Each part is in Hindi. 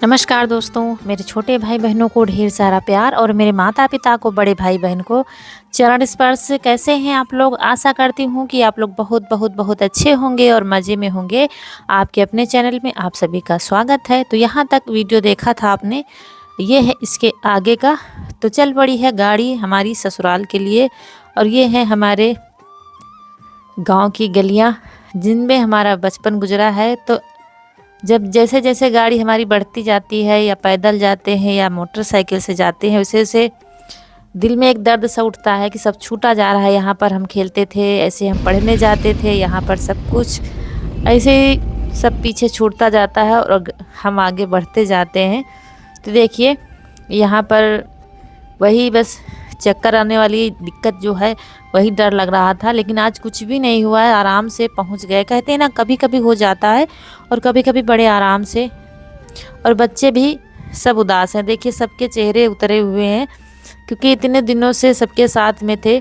नमस्कार दोस्तों, मेरे छोटे भाई बहनों को ढेर सारा प्यार और मेरे माता पिता को, बड़े भाई बहन को चरण स्पर्श। कैसे हैं आप लोग? आशा करती हूँ कि आप लोग बहुत बहुत बहुत अच्छे होंगे और मज़े में होंगे। आपके अपने चैनल में आप सभी का स्वागत है। तो यहाँ तक वीडियो देखा था आपने, ये है इसके आगे का। तो चल पड़ी है गाड़ी हमारी ससुराल के लिए, और ये है हमारे गाँव की गलियाँ जिनमें हमारा बचपन गुजरा है। तो जब जैसे जैसे गाड़ी हमारी बढ़ती जाती है, या पैदल जाते हैं या मोटरसाइकिल से जाते हैं, वैसे वैसे दिल में एक दर्द सा उठता है कि सब छूटा जा रहा है। यहाँ पर हम खेलते थे, ऐसे हम पढ़ने जाते थे, यहाँ पर सब कुछ ऐसे ही सब पीछे छूटता जाता है और हम आगे बढ़ते जाते हैं। तो देखिए यहाँ पर वही बस चक्कर आने वाली दिक्कत जो है, वही डर लग रहा था। लेकिन आज कुछ भी नहीं हुआ है, आराम से पहुंच गए। कहते हैं ना, कभी कभी हो जाता है और कभी कभी बड़े आराम से। और बच्चे भी सब उदास हैं, देखिए सबके चेहरे उतरे हुए हैं, क्योंकि इतने दिनों से सबके साथ में थे,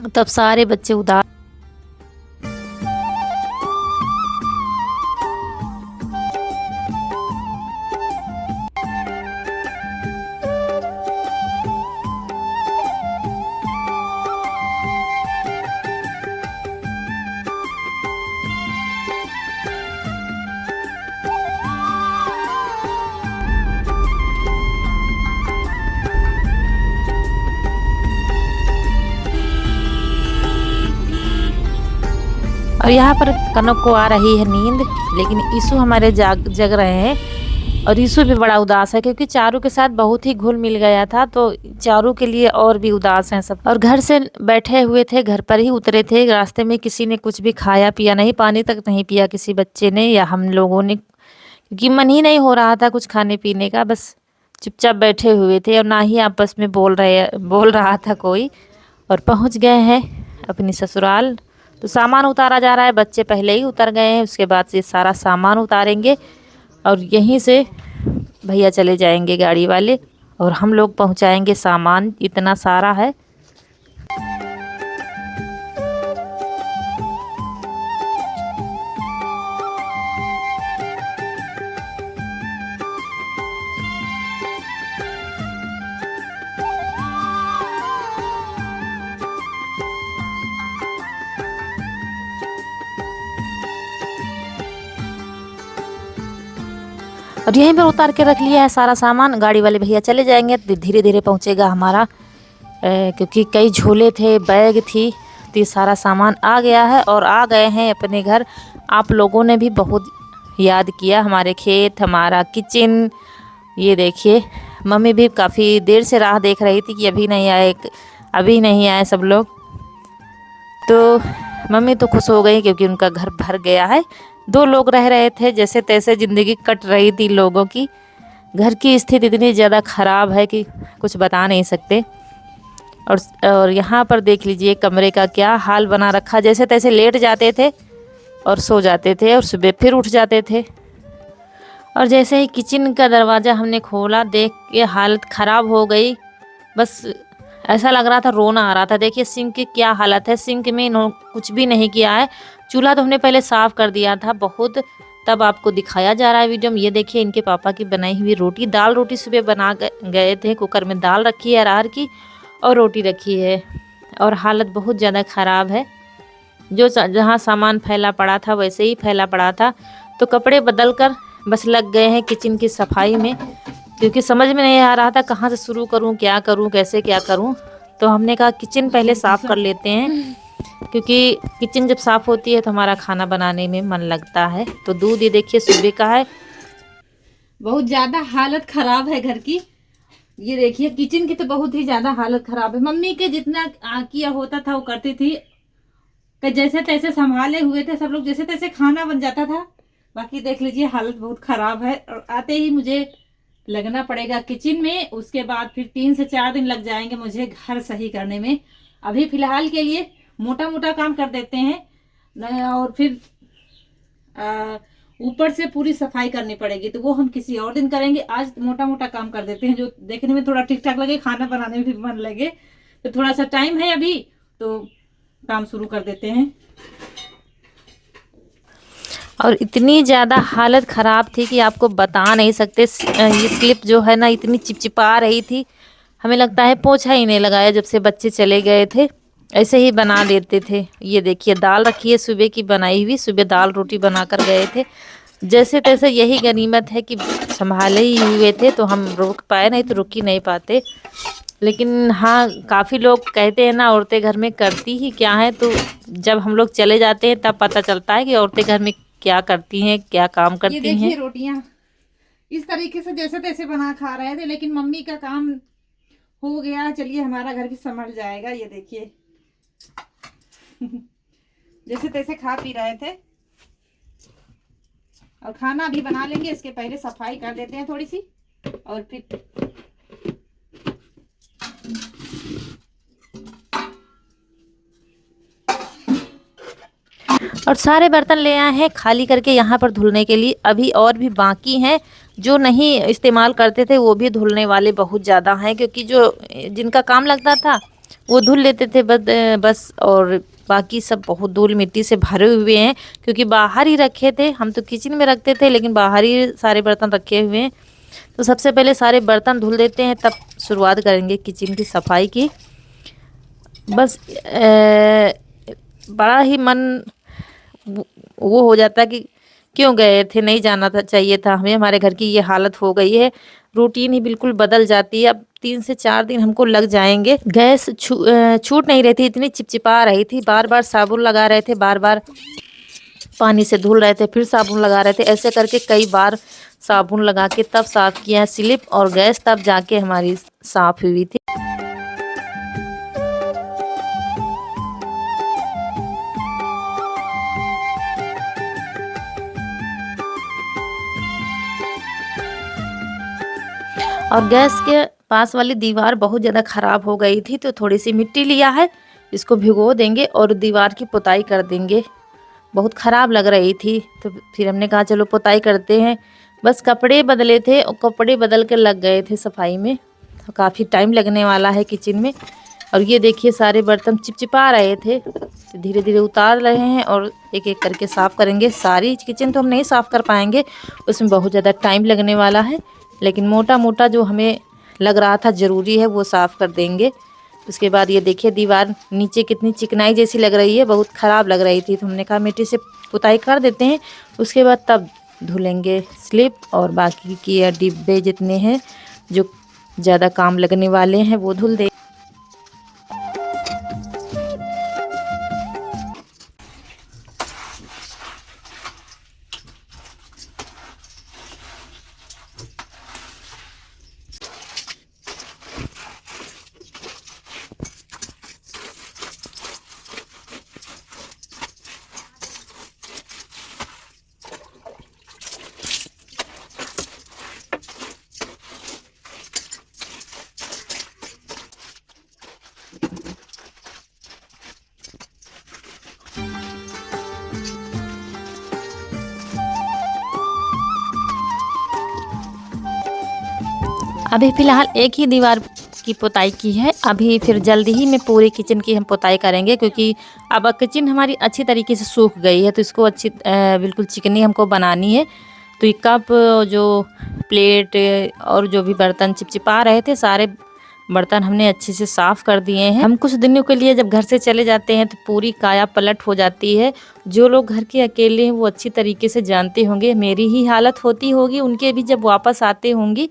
तब सारे बच्चे उदास। और यहाँ पर कनक को आ रही है नींद, लेकिन ईशु हमारे जग रहे हैं। और ईशु भी बड़ा उदास है, क्योंकि चारू के साथ बहुत ही घुल मिल गया था, तो चारू के लिए और भी उदास हैं सब। और घर से बैठे हुए थे, घर पर ही उतरे थे, रास्ते में किसी ने कुछ भी खाया पिया नहीं, पानी तक नहीं पिया किसी बच्चे ने या हम लोगों ने, क्योंकि मन ही नहीं हो रहा था कुछ खाने पीने का। बस चुपचाप बैठे हुए थे और ना ही आपस में बोल रहा था कोई। और पहुँच गए हैं अपनी ससुराल। तो सामान उतारा जा रहा है, बच्चे पहले ही उतर गए हैं, उसके बाद से सारा सामान उतारेंगे और यहीं से भैया चले जाएंगे गाड़ी वाले, और हम लोग पहुंचाएंगे सामान, इतना सारा है। और यहीं पर उतार के रख लिया है सारा सामान। गाड़ी वाले भैया चले जाएंगे, धीरे धीरे पहुंचेगा हमारा, क्योंकि कई झोले थे, बैग थी, तो ये सारा सामान आ गया है और आ गए हैं अपने घर। आप लोगों ने भी बहुत याद किया हमारे खेत, हमारा किचन। ये देखिए मम्मी भी काफ़ी देर से राह देख रही थी कि अभी नहीं आए सब लोग। तो मम्मी तो खुश हो गई, क्योंकि उनका घर भर गया है। 2 लोग रह रहे थे, जैसे तैसे ज़िंदगी कट रही थी लोगों की। घर की स्थिति इतनी ज़्यादा ख़राब है कि कुछ बता नहीं सकते। और यहाँ पर देख लीजिए कमरे का क्या हाल बना रखा, जैसे तैसे लेट जाते थे और सो जाते थे और सुबह फिर उठ जाते थे। और जैसे ही किचन का दरवाज़ा हमने खोला, देख के हालत ख़राब हो गई। बस ऐसा लग रहा था, रोना आ रहा था। देखिए सिंक की क्या हालत है, सिंक में कुछ भी नहीं किया है। चूल्हा तो हमने पहले साफ़ कर दिया था बहुत, तब आपको दिखाया जा रहा है वीडियो में। ये देखिए इनके पापा की बनाई हुई रोटी, दाल रोटी सुबह बना गए थे। कुकर में दाल रखी है अरहर की और रोटी रखी है, और हालत बहुत ज़्यादा ख़राब है। जो जहाँ सामान फैला पड़ा था वैसे ही फैला पड़ा था। तो कपड़े बदल कर बस लग गए हैं किचन की सफाई में, क्योंकि समझ में नहीं आ रहा था कहाँ से शुरू करूँ, क्या करूँ, कैसे क्या करूँ। तो हमने कहा किचन पहले साफ़ कर लेते हैं, क्योंकि किचन जब साफ़ होती है तो हमारा खाना बनाने में मन लगता है। तो दूध ये देखिए सुबह का है, बहुत ज़्यादा हालत ख़राब है घर की। ये देखिए किचन की तो बहुत ही ज़्यादा हालत ख़राब है। मम्मी के जितना किया होता था वो करती थी, कि जैसे तैसे संभाले हुए थे सब लोग, जैसे तैसे खाना बन जाता था। बाकी देख लीजिए हालत बहुत ख़राब है। और आते ही मुझे लगना पड़ेगा किचन में, उसके बाद फिर 3 से 4 दिन लग जाएंगे मुझे घर सही करने में। अभी फ़िलहाल के लिए मोटा मोटा काम कर देते हैं और फिर ऊपर से पूरी सफाई करनी पड़ेगी, तो वो हम किसी और दिन करेंगे। आज मोटा मोटा काम कर देते हैं जो देखने में थोड़ा ठीक ठाक लगे, खाना बनाने में भी मन लगे। तो थोड़ा सा टाइम है अभी, तो काम शुरू कर देते हैं। और इतनी ज़्यादा हालत ख़राब थी कि आपको बता नहीं सकते। ये स्लिप जो है ना इतनी चिपचिपा रही थी, हमें लगता है पोंछा ही नहीं लगाया जब से बच्चे चले गए थे, ऐसे ही बना देते थे। ये देखिए दाल रखी है सुबह की बनाई हुई, सुबह दाल रोटी बना कर गए थे। जैसे तैसे यही गनीमत है कि संभाले ही हुए थे, तो हम रुक पाए, नहीं तो रुक ही नहीं पाते। लेकिन हाँ, काफ़ी लोग कहते हैं ना औरतें घर में करती ही क्या है, तो जब हम लोग चले जाते हैं तब पता चलता है कि औरतें घर में क्या करती हैं, क्या काम करती हैं। ये देखिए रोटियां इस तरीके से जैसे तैसे बना खा रहे थे, लेकिन मम्मी का काम हो गया। चलिए हमारा घर भी संभल जाएगा। ये देखिए जैसे तैसे खा पी रहे थे, और खाना भी बना लेंगे। इसके पहले सफाई कर देते हैं थोड़ी सी, और फिर और सारे बर्तन ले आए हैं खाली करके यहाँ पर धुलने के लिए। अभी और भी बाकी हैं जो नहीं इस्तेमाल करते थे, वो भी धुलने वाले बहुत ज़्यादा हैं, क्योंकि जो जिनका काम लगता था वो धुल लेते थे बस। और बाकी सब बहुत धूल मिट्टी से भरे हुए हैं, क्योंकि बाहर ही रखे थे। हम तो किचन में रखते थे, लेकिन बाहर ही सारे बर्तन रखे हुए हैं। तो सबसे पहले सारे बर्तन धुल देते हैं, तब शुरुआत करेंगे किचन की सफाई की। बस बड़ा ही मन वो हो जाता है कि क्यों गए थे, नहीं जाना था, चाहिए था हमें। हमारे घर की ये हालत हो गई है, रूटीन ही बिल्कुल बदल जाती है। अब 3 से 4 दिन हमको लग जाएंगे। गैस छूट नहीं रही थी, इतनी चिपचिपा रही थी। बार बार साबुन लगा रहे थे, बार बार पानी से धुल रहे थे, फिर साबुन लगा रहे थे। ऐसे करके कई बार साबुन लगा के तब साफ़ किया स्लिप और गैस, तब जाके हमारी साफ़ हुई थी। और गैस के पास वाली दीवार बहुत ज़्यादा ख़राब हो गई थी, तो थोड़ी सी मिट्टी लिया है, इसको भिगो देंगे और दीवार की पुताई कर देंगे। बहुत ख़राब लग रही थी, तो फिर हमने कहा चलो पुताई करते हैं। बस कपड़े बदले थे और कपड़े बदल के लग गए थे सफाई में, तो काफ़ी टाइम लगने वाला है किचन में। और ये देखिए सारे बर्तन चिपचिपा रहे थे, तो धीरे धीरे उतार रहे हैं और एक एक करके साफ़ करेंगे। सारी किचन तो हम नहीं साफ़ कर पाएंगे, उसमें बहुत ज़्यादा टाइम लगने वाला है, लेकिन मोटा मोटा जो हमें लग रहा था ज़रूरी है वो साफ़ कर देंगे। उसके बाद ये देखिए दीवार नीचे कितनी चिकनाई जैसी लग रही है, बहुत ख़राब लग रही थी, तो हमने कहा मिट्टी से पुताई कर देते हैं, उसके बाद तब धुलेंगे स्लिप। और बाकी के डिब्बे जितने हैं जो ज़्यादा काम लगने वाले हैं वो धुल दे। अभी फ़िलहाल एक ही दीवार की पुताई की है, अभी फिर जल्दी ही में पूरी किचन की हम पुताई करेंगे, क्योंकि अब किचन हमारी अच्छी तरीके से सूख गई है, तो इसको अच्छी बिल्कुल चिकनी हमको बनानी है। तो ये कप जो प्लेट और जो भी बर्तन चिपचिपा रहे थे, सारे बर्तन हमने अच्छे से साफ़ कर दिए हैं। हम कुछ दिनों के लिए जब घर से चले जाते हैं तो पूरी काया पलट हो जाती है। जो लोग घर के अकेले हैं वो अच्छी तरीके से जानते होंगे, मेरी ही हालत होती होगी, उनके भी जब वापस आते होंगी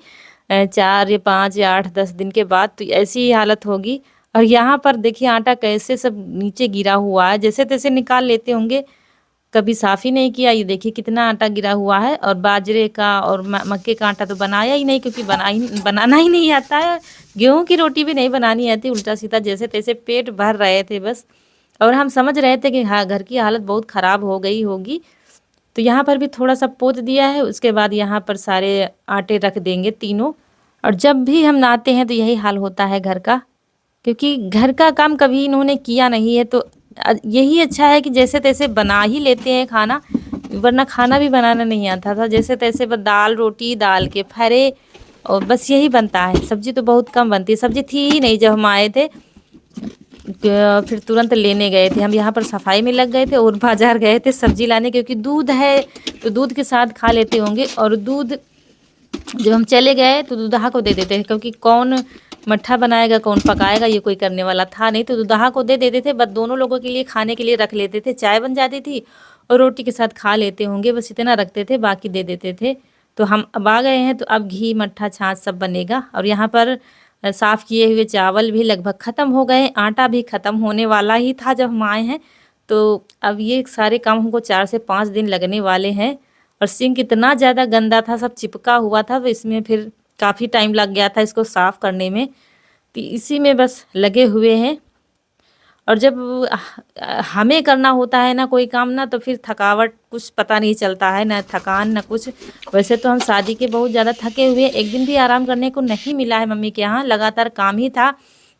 4 या 5 या 8 10 दिन के बाद, तो ऐसी ही हालत होगी। और यहाँ पर देखिए आटा कैसे सब नीचे गिरा हुआ है, जैसे तैसे निकाल लेते होंगे, कभी साफ़ ही नहीं किया। ये देखिए कितना आटा गिरा हुआ है। और बाजरे का और मक्के का आटा तो बनाया ही नहीं, क्योंकि बनाना ही नहीं आता है। गेहूं की रोटी भी नहीं बनानी आती, उल्टा सीधा जैसे तैसे पेट भर रहे थे बस। और हम समझ रहे थे कि हाँ घर की हालत बहुत ख़राब हो गई होगी, तो यहाँ पर भी थोड़ा सा पोत दिया है। उसके बाद यहाँ पर सारे आटे रख देंगे तीनों। और जब भी हम नहाते हैं तो यही हाल होता है घर का, क्योंकि घर का काम कभी इन्होंने किया नहीं है, तो यही अच्छा है कि जैसे तैसे बना ही लेते हैं खाना, वरना खाना भी बनाना नहीं आता था। जैसे तैसे बस दाल रोटी, दाल के फरे, और बस यही बनता है। सब्जी तो बहुत कम बनती है, सब्जी थी ही नहीं जब हम आए थे। फिर तुरंत लेने गए थे हम, यहाँ पर सफाई में लग गए थे और बाजार गए थे सब्जी लाने, क्योंकि दूध है तो दूध के साथ खा लेते होंगे। और दूध जब हम चले गए तो दूल्हा को दे देते थे, क्योंकि कौन मट्ठा बनाएगा, कौन पकाएगा, ये कोई करने वाला था नहीं, तो दूल्हा को दे देते थे। बस दोनों लोगों के लिए खाने के लिए रख लेते थे, चाय बन जाती थी और रोटी के साथ खा लेते होंगे, बस इतना रखते थे, बाकी दे देते थे। तो हम अब आ गए हैं, तो अब घी मट्ठा छाछ सब बनेगा। और यहाँ पर साफ़ किए हुए चावल भी लगभग ख़त्म हो गए, आटा भी ख़त्म होने वाला ही था जब हम आए हैं। तो अब ये सारे काम हमको 4 से 5 दिन लगने वाले हैं। और सिंक इतना ज़्यादा गंदा था, सब चिपका हुआ था, तो इसमें फिर काफ़ी टाइम लग गया था इसको साफ़ करने में। तो इसी में बस लगे हुए हैं। और जब हमें करना होता है ना कोई काम ना, तो फिर थकावट कुछ पता नहीं चलता है, ना थकान ना कुछ। वैसे तो हम शादी के बहुत ज़्यादा थके हुए, एक दिन भी आराम करने को नहीं मिला है मम्मी के यहाँ, लगातार काम ही था,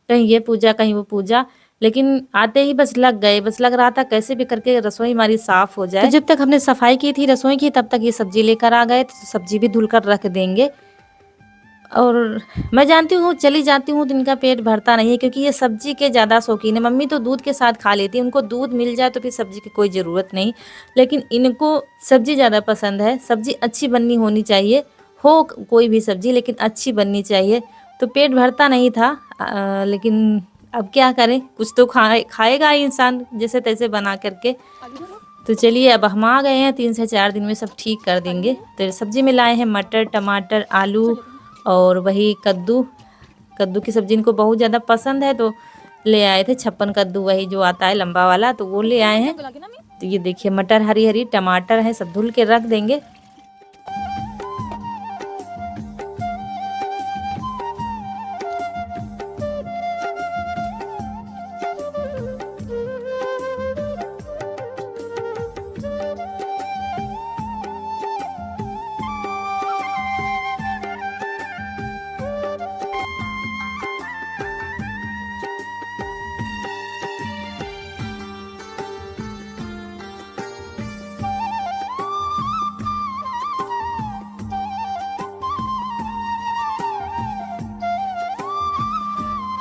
कहीं ये पूजा कहीं वो पूजा। लेकिन आते ही बस लग गए, बस लग रहा था कैसे भी करके रसोई हमारी साफ़ हो जाए। तो जब तक हमने सफाई की थी रसोई की, तब तक ये सब्जी लेकर आ गए, तो सब्जी भी धुल कर रख देंगे। और मैं जानती हूँ, चली जाती हूँ तो इनका पेट भरता नहीं है, क्योंकि ये सब्जी के ज़्यादा शौकीन है। मम्मी तो दूध के साथ खा लेती है, उनको दूध मिल जाए तो फिर सब्जी की कोई ज़रूरत नहीं, लेकिन इनको सब्जी ज़्यादा पसंद है। सब्जी अच्छी बननी होनी चाहिए, हो कोई भी सब्जी, लेकिन अच्छी बननी चाहिए। तो पेट भरता नहीं था, लेकिन अब क्या करें, कुछ तो खाएगा ही इंसान जैसे तैसे बना करके। तो चलिए अब हम आ गए हैं, 3 से 4 दिन में सब ठीक कर देंगे। तो सब्जी में लाए हैं मटर, टमाटर, आलू और वही कद्दू। कद्दू की सब्ज़ी इनको बहुत ज़्यादा पसंद है, तो ले आए थे 56 कद्दू, वही जो आता है लंबा वाला, तो वो ले आए हैं। तो ये देखिए मटर, हरी हरी टमाटर है, सब धुल के रख देंगे।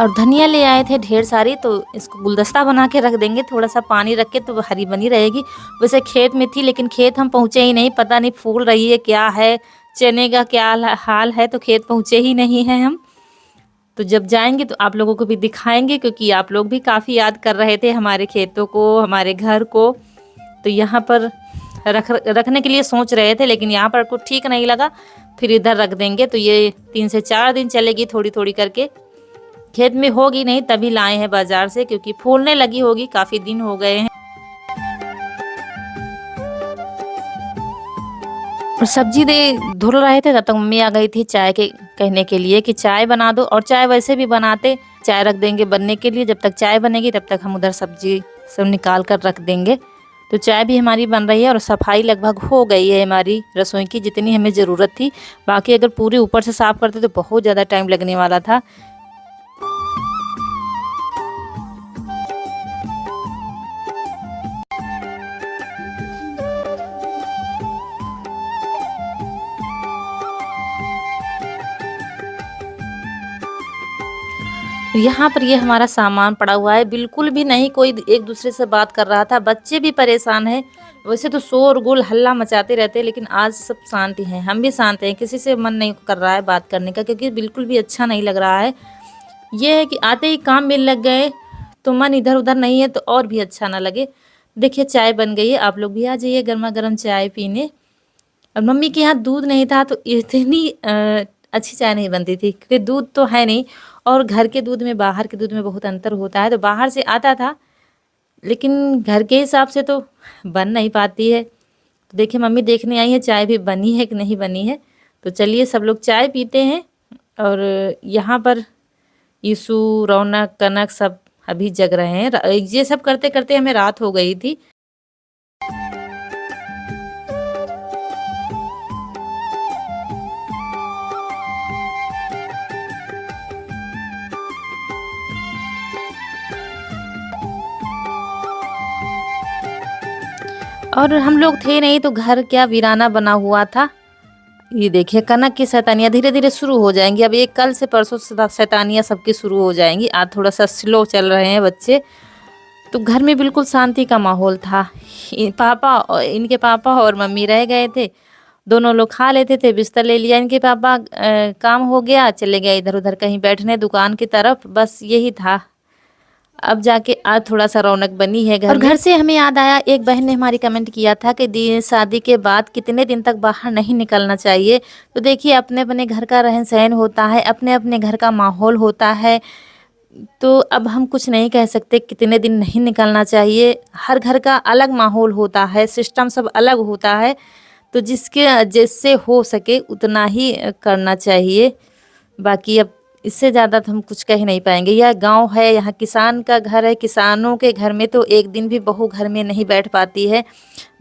और धनिया ले आए थे ढेर सारी, तो इसको गुलदस्ता बना के रख देंगे, थोड़ा सा पानी रख के, तो हरी बनी रहेगी। वैसे खेत में थी, लेकिन खेत हम पहुँचे ही नहीं, पता नहीं फूल रही है क्या है, चने का क्या हाल है, तो खेत पहुँचे ही नहीं हैं हम। तो जब जाएंगे तो आप लोगों को भी दिखाएंगे, क्योंकि आप लोग भी काफ़ी याद कर रहे थे हमारे खेतों को, हमारे घर को। तो यहाँ पर रखने के लिए सोच रहे थे, लेकिन यहाँ पर कुछ ठीक नहीं लगा, फिर इधर रख देंगे। तो ये 3 से 4 दिन चलेगी थोड़ी थोड़ी करके। खेत में होगी नहीं तभी लाए हैं बाजार से, क्योंकि फूलने लगी होगी, काफ़ी दिन हो गए हैं। और सब्जी दे धुल रहे थे, तब तक मम्मी आ गई थी चाय के कहने के लिए कि चाय बना दो। और चाय वैसे भी बनाते, चाय रख देंगे बनने के लिए, जब तक चाय बनेगी तब तक हम उधर सब्जी सब निकाल कर रख देंगे। तो चाय भी हमारी बन रही है और सफाई लगभग हो गई है हमारी रसोई की, जितनी हमें ज़रूरत थी। बाकी अगर पूरे ऊपर से साफ़ करते तो बहुत ज़्यादा टाइम लगने वाला था। यहाँ पर ये हमारा सामान पड़ा हुआ है, बिल्कुल भी नहीं कोई एक दूसरे से बात कर रहा था, बच्चे भी परेशान हैं। वैसे तो शोरगुल हल्ला मचाते रहते हैं, लेकिन आज सब शांति हैं, हम भी शांत हैं, किसी से मन नहीं कर रहा है बात करने का, क्योंकि बिल्कुल भी अच्छा नहीं लग रहा है। ये है कि आते ही काम में लग गए तो मन इधर उधर नहीं है, तो और भी अच्छा ना लगे। देखिए चाय बन गई है, आप लोग भी आ जाइए गर्मा गर्म चाय पीने। और मम्मी के यहाँ दूध नहीं था, तो इतनी अच्छी चाय नहीं बनती थी, क्योंकि दूध तो है नहीं, और घर के दूध में बाहर के दूध में बहुत अंतर होता है। तो बाहर से आता था, लेकिन घर के हिसाब से तो बन नहीं पाती है। तो देखिए मम्मी देखने आई है चाय भी बनी है कि नहीं बनी है। तो चलिए सब लोग चाय पीते हैं। और यहाँ पर यीशु, रौनक, कनक सब अभी जग रहे हैं। ये सब करते करते हमें रात हो गई थी। और हम लोग थे नहीं तो घर क्या वीराना बना हुआ था। ये देखिए कनक की शैतानियाँ धीरे धीरे शुरू हो जाएंगी। अब एक कल से परसों से शैतानियाँ सबकी शुरू हो जाएंगी। आज थोड़ा सा स्लो चल रहे हैं बच्चे। तो घर में बिल्कुल शांति का माहौल था। इनके पापा और मम्मी रह गए थे। दोनों लोग खा लेते थे, बिस्तर ले लिया इनके पापा, काम हो गया, चले गए इधर उधर कहीं बैठने दुकान की तरफ। बस यही था। अब जाके आज थोड़ा सा रौनक बनी है घर में। और घर से हमें याद आया, एक बहन ने हमारी कमेंट किया था कि शादी के बाद कितने दिन तक बाहर नहीं निकलना चाहिए। तो देखिए अपने अपने घर का रहन सहन होता है, अपने अपने घर का माहौल होता है। तो अब हम कुछ नहीं कह सकते कितने दिन नहीं निकलना चाहिए। हर घर का अलग माहौल होता है, सिस्टम सब अलग होता है। तो जिसके जिससे हो सके उतना ही करना चाहिए। बाकी अब इससे ज़्यादा तो हम कुछ कह नहीं पाएंगे। यह गांव है, यहाँ किसान का घर है। किसानों के घर में तो एक दिन भी बहू घर में नहीं बैठ पाती है।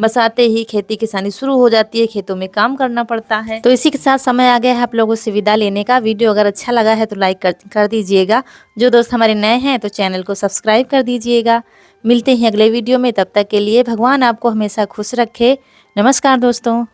बस आते ही खेती किसानी शुरू हो जाती है, खेतों में काम करना पड़ता है। तो इसी के साथ समय आ गया है आप लोगों से विदा लेने का। वीडियो अगर अच्छा लगा है तो लाइक कर दीजिएगा। जो दोस्त हमारे नए हैं तो चैनल को सब्सक्राइब कर दीजिएगा। मिलते हैं अगले वीडियो में, तब तक के लिए भगवान आपको हमेशा खुश रखे। नमस्कार दोस्तों।